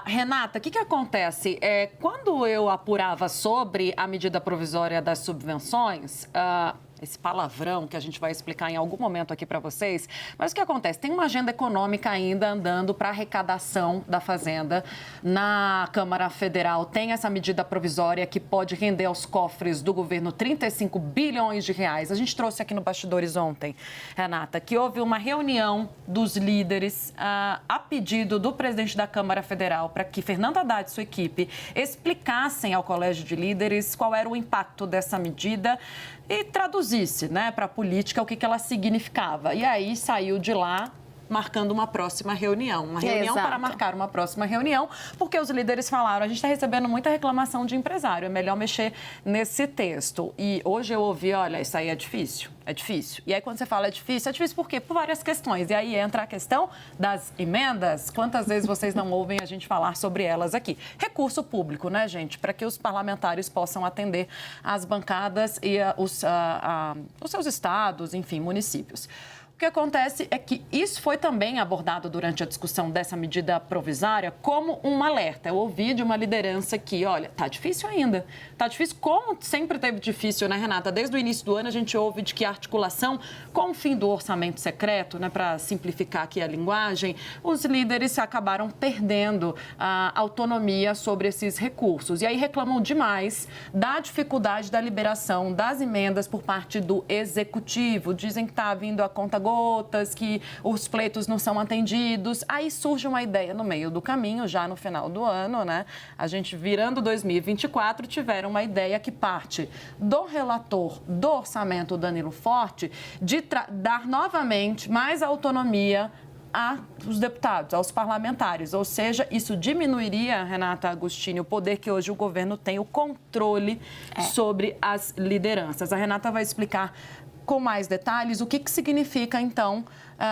Renata, o que acontece? Quando eu apurava sobre a medida provisória das subvenções, esse palavrão que a gente vai explicar em algum momento aqui para vocês. Mas o que acontece? Tem uma agenda econômica ainda andando para arrecadação da Fazenda na Câmara Federal. Tem essa medida provisória que pode render aos cofres do governo 35 bilhões de reais. A gente trouxe aqui no Bastidores ontem, Renata, que houve uma reunião dos líderes a pedido do presidente da Câmara Federal para que Fernando Haddad e sua equipe explicassem ao Colégio de Líderes qual era o impacto dessa medida e traduzisse, né, para a política o que ela significava. E aí saiu de lá marcando uma próxima reunião. Uma reunião para marcar uma próxima reunião, porque os líderes falaram, a gente está recebendo muita reclamação de empresário, é melhor mexer nesse texto. E hoje eu ouvi, olha, isso aí é difícil. É difícil. E aí, quando você fala é difícil por quê? Por várias questões. E aí entra a questão das emendas. Quantas vezes vocês não ouvem a gente falar sobre elas aqui? Recurso público, né, gente? Para que os parlamentares possam atender as bancadas e os seus estados, enfim, municípios. O que acontece é que isso foi também abordado durante a discussão dessa medida provisória como um alerta. Eu ouvi de uma liderança que, olha, tá difícil ainda. Tá difícil, como sempre teve difícil, né, Renata? Desde o início do ano a gente ouve de que a articulação com o fim do orçamento secreto, né, para simplificar aqui a linguagem, os líderes acabaram perdendo a autonomia sobre esses recursos. E aí reclamam demais da dificuldade da liberação das emendas por parte do Executivo. Dizem que está vindo a conta gotas, que os pleitos não são atendidos. Aí surge uma ideia no meio do caminho, já no final do ano, né? A gente virando 2024, tiveram uma ideia que parte do relator do orçamento, Danilo Forte, de dar novamente mais autonomia aos deputados, aos parlamentares. Ou seja, isso diminuiria, Renata Agostini, o poder que hoje o governo tem, o controle sobre as lideranças. A Renata vai explicar com mais detalhes o que significa, então,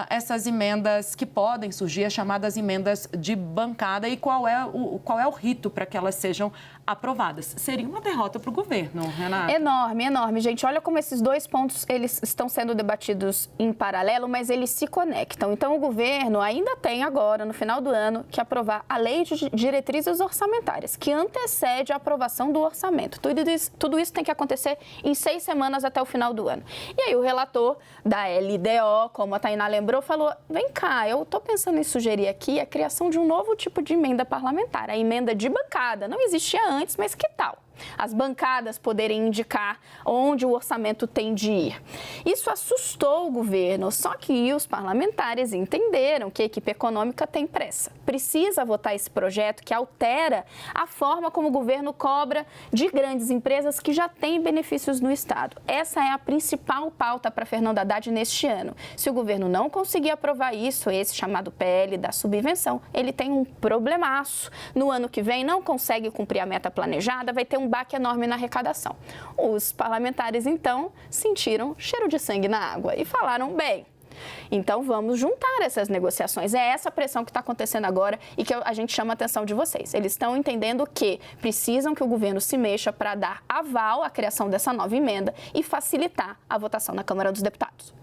essas emendas que podem surgir, as chamadas emendas de bancada e qual é o rito para que elas sejam aprovadas. Seria uma derrota para o governo, Renata? Enorme, enorme. Gente, olha como esses dois pontos, eles estão sendo debatidos em paralelo, mas eles se conectam. Então, o governo ainda tem agora, no final do ano, que aprovar a Lei de Diretrizes Orçamentárias, que antecede a aprovação do orçamento. Tudo isso tem que acontecer em 6 semanas até o final do ano. E aí, o relator da LDO, como a Tainá lembrou, falou, vem cá, eu estou pensando em sugerir aqui a criação de um novo tipo de emenda parlamentar, a emenda de bancada. Não existia antes, mas que tal? As bancadas poderem indicar onde o orçamento tem de ir. Isso assustou o governo, só que os parlamentares entenderam que a equipe econômica tem pressa. Precisa votar esse projeto que altera a forma como o governo cobra de grandes empresas que já têm benefícios no Estado. Essa é a principal pauta para Fernando Haddad neste ano. Se o governo não conseguir aprovar isso, esse chamado PL da subvenção, ele tem um problemaço. No ano que vem não consegue cumprir a meta planejada, vai ter um baque enorme na arrecadação. Os parlamentares, então, sentiram cheiro de sangue na água e falaram, bem, então vamos juntar essas negociações. É essa pressão que está acontecendo agora e que a gente chama a atenção de vocês. Eles estão entendendo que precisam que o governo se mexa para dar aval à criação dessa nova emenda e facilitar a votação na Câmara dos Deputados.